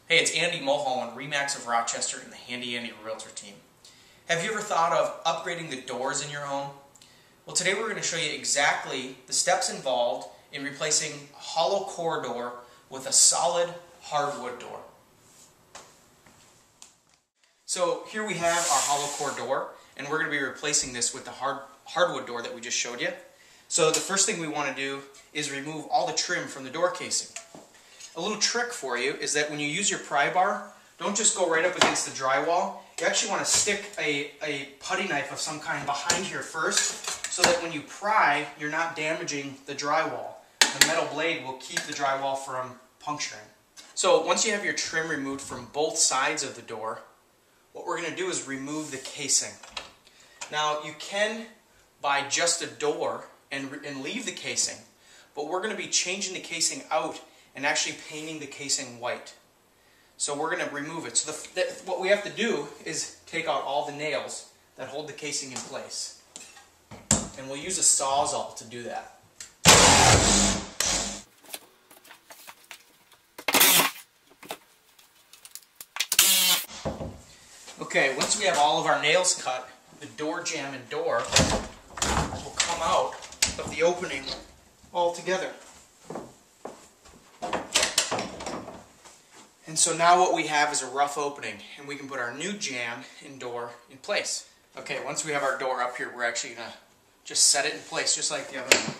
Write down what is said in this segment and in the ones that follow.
Hey, it's Andy Mulholland, Remax of Rochester and the Handy Andy Realtor team. Have you ever thought of upgrading the doors in your home? Well, today we're going to show you exactly the steps involved in replacing a hollow core door with a solid hardwood door. So here we have our hollow core door, and we're going to be replacing this with the hardwood door that we just showed you. So the first thing we want to do is remove all the trim from the door casing. A little trick for you is that when you use your pry bar, don't just go right up against the drywall. You actually want to stick a putty knife of some kind behind here first, so that when you pry, you're not damaging the drywall. The metal blade will keep the drywall from puncturing. So once you have your trim removed from both sides of the door, what we're going to do is remove the casing. Now you can buy just a door and leave the casing, but we're going to be changing the casing out and actually painting the casing white. So we're going to remove it. So what we have to do is take out all the nails that hold the casing in place. And we'll use a Sawzall to do that. Okay, once we have all of our nails cut, the door jamb and door will come out of the opening all together. And so now what we have is a rough opening, and we can put our new jamb and door in place. Okay, once we have our door up here, we're actually going to just set it in place, just like the other one.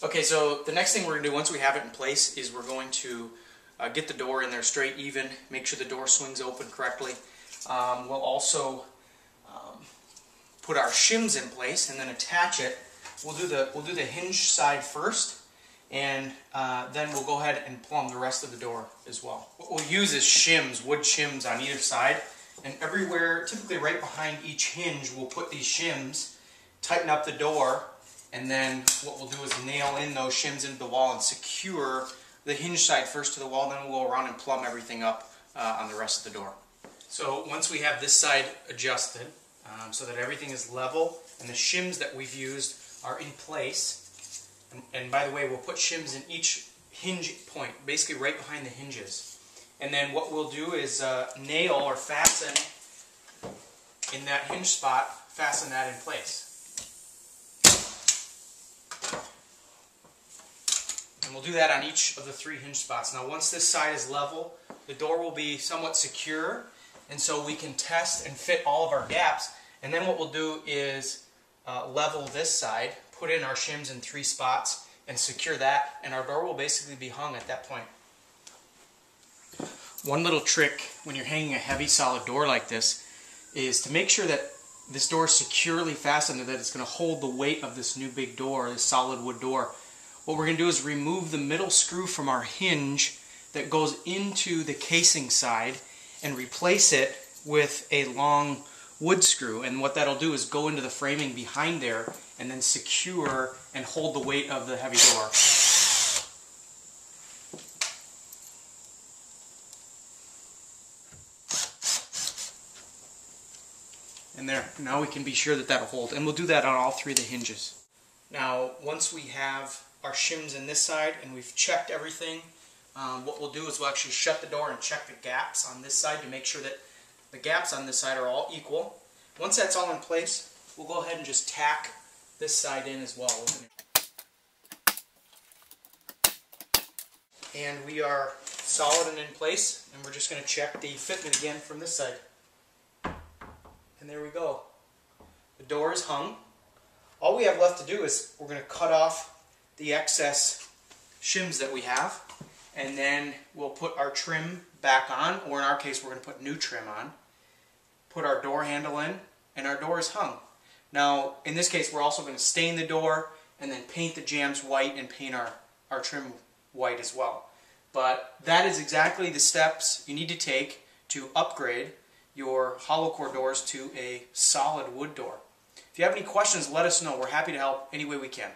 Okay, so the next thing we're going to do once we have it in place is we're going to get the door in there straight, even, make sure the door swings open correctly. We'll also put our shims in place and then attach it. We'll do the hinge side first, and then we'll go ahead and plumb the rest of the door as well. What we'll use is shims, wood shims on either side, and everywhere, typically right behind each hinge, we'll put these shims, tighten up the door, and then what we'll do is nail in those shims into the wall and secure the hinge side first to the wall. Then we'll go around and plumb everything up on the rest of the door. So once we have this side adjusted so that everything is level and the shims that we've used are in place, and by the way, we'll put shims in each hinge point, basically right behind the hinges. And then what we'll do is nail or fasten in that hinge spot, fasten that in place. And we'll do that on each of the 3 hinge spots. Now once this side is level, the door will be somewhat secure, and so we can test and fit all of our gaps. And then what we'll do is level this side, put in our shims in 3 spots, and secure that, and our door will basically be hung at that point. One little trick when you're hanging a heavy solid door like this is to make sure that this door is securely fastened and that it's going to hold the weight of this new big door, this solid wood door. What we're going to do is remove the middle screw from our hinge that goes into the casing side and replace it with a long wood screw. And what that'll do is go into the framing behind there and then secure and hold the weight of the heavy door. And there, now we can be sure that that'll hold. And we'll do that on all 3 of the hinges. Now, once we have our shims in this side and we've checked everything, what we'll do is we'll actually shut the door and check the gaps on this side to make sure that the gaps on this side are all equal. Once that's all in place, we'll go ahead and just tack this side in as well. And we are solid and in place, and we're just going to check the fitment again from this side. And there we go. The door is hung. All we have left to do is we're going to cut off the excess shims that we have, and then we'll put our trim back on, or in our case we're going to put new trim on, put our door handle in, and our door is hung. Now in this case we're also going to stain the door and then paint the jambs white and paint our trim white as well. But that is exactly the steps you need to take to upgrade your hollow core doors to a solid wood door. If you have any questions, let us know. We're happy to help any way we can.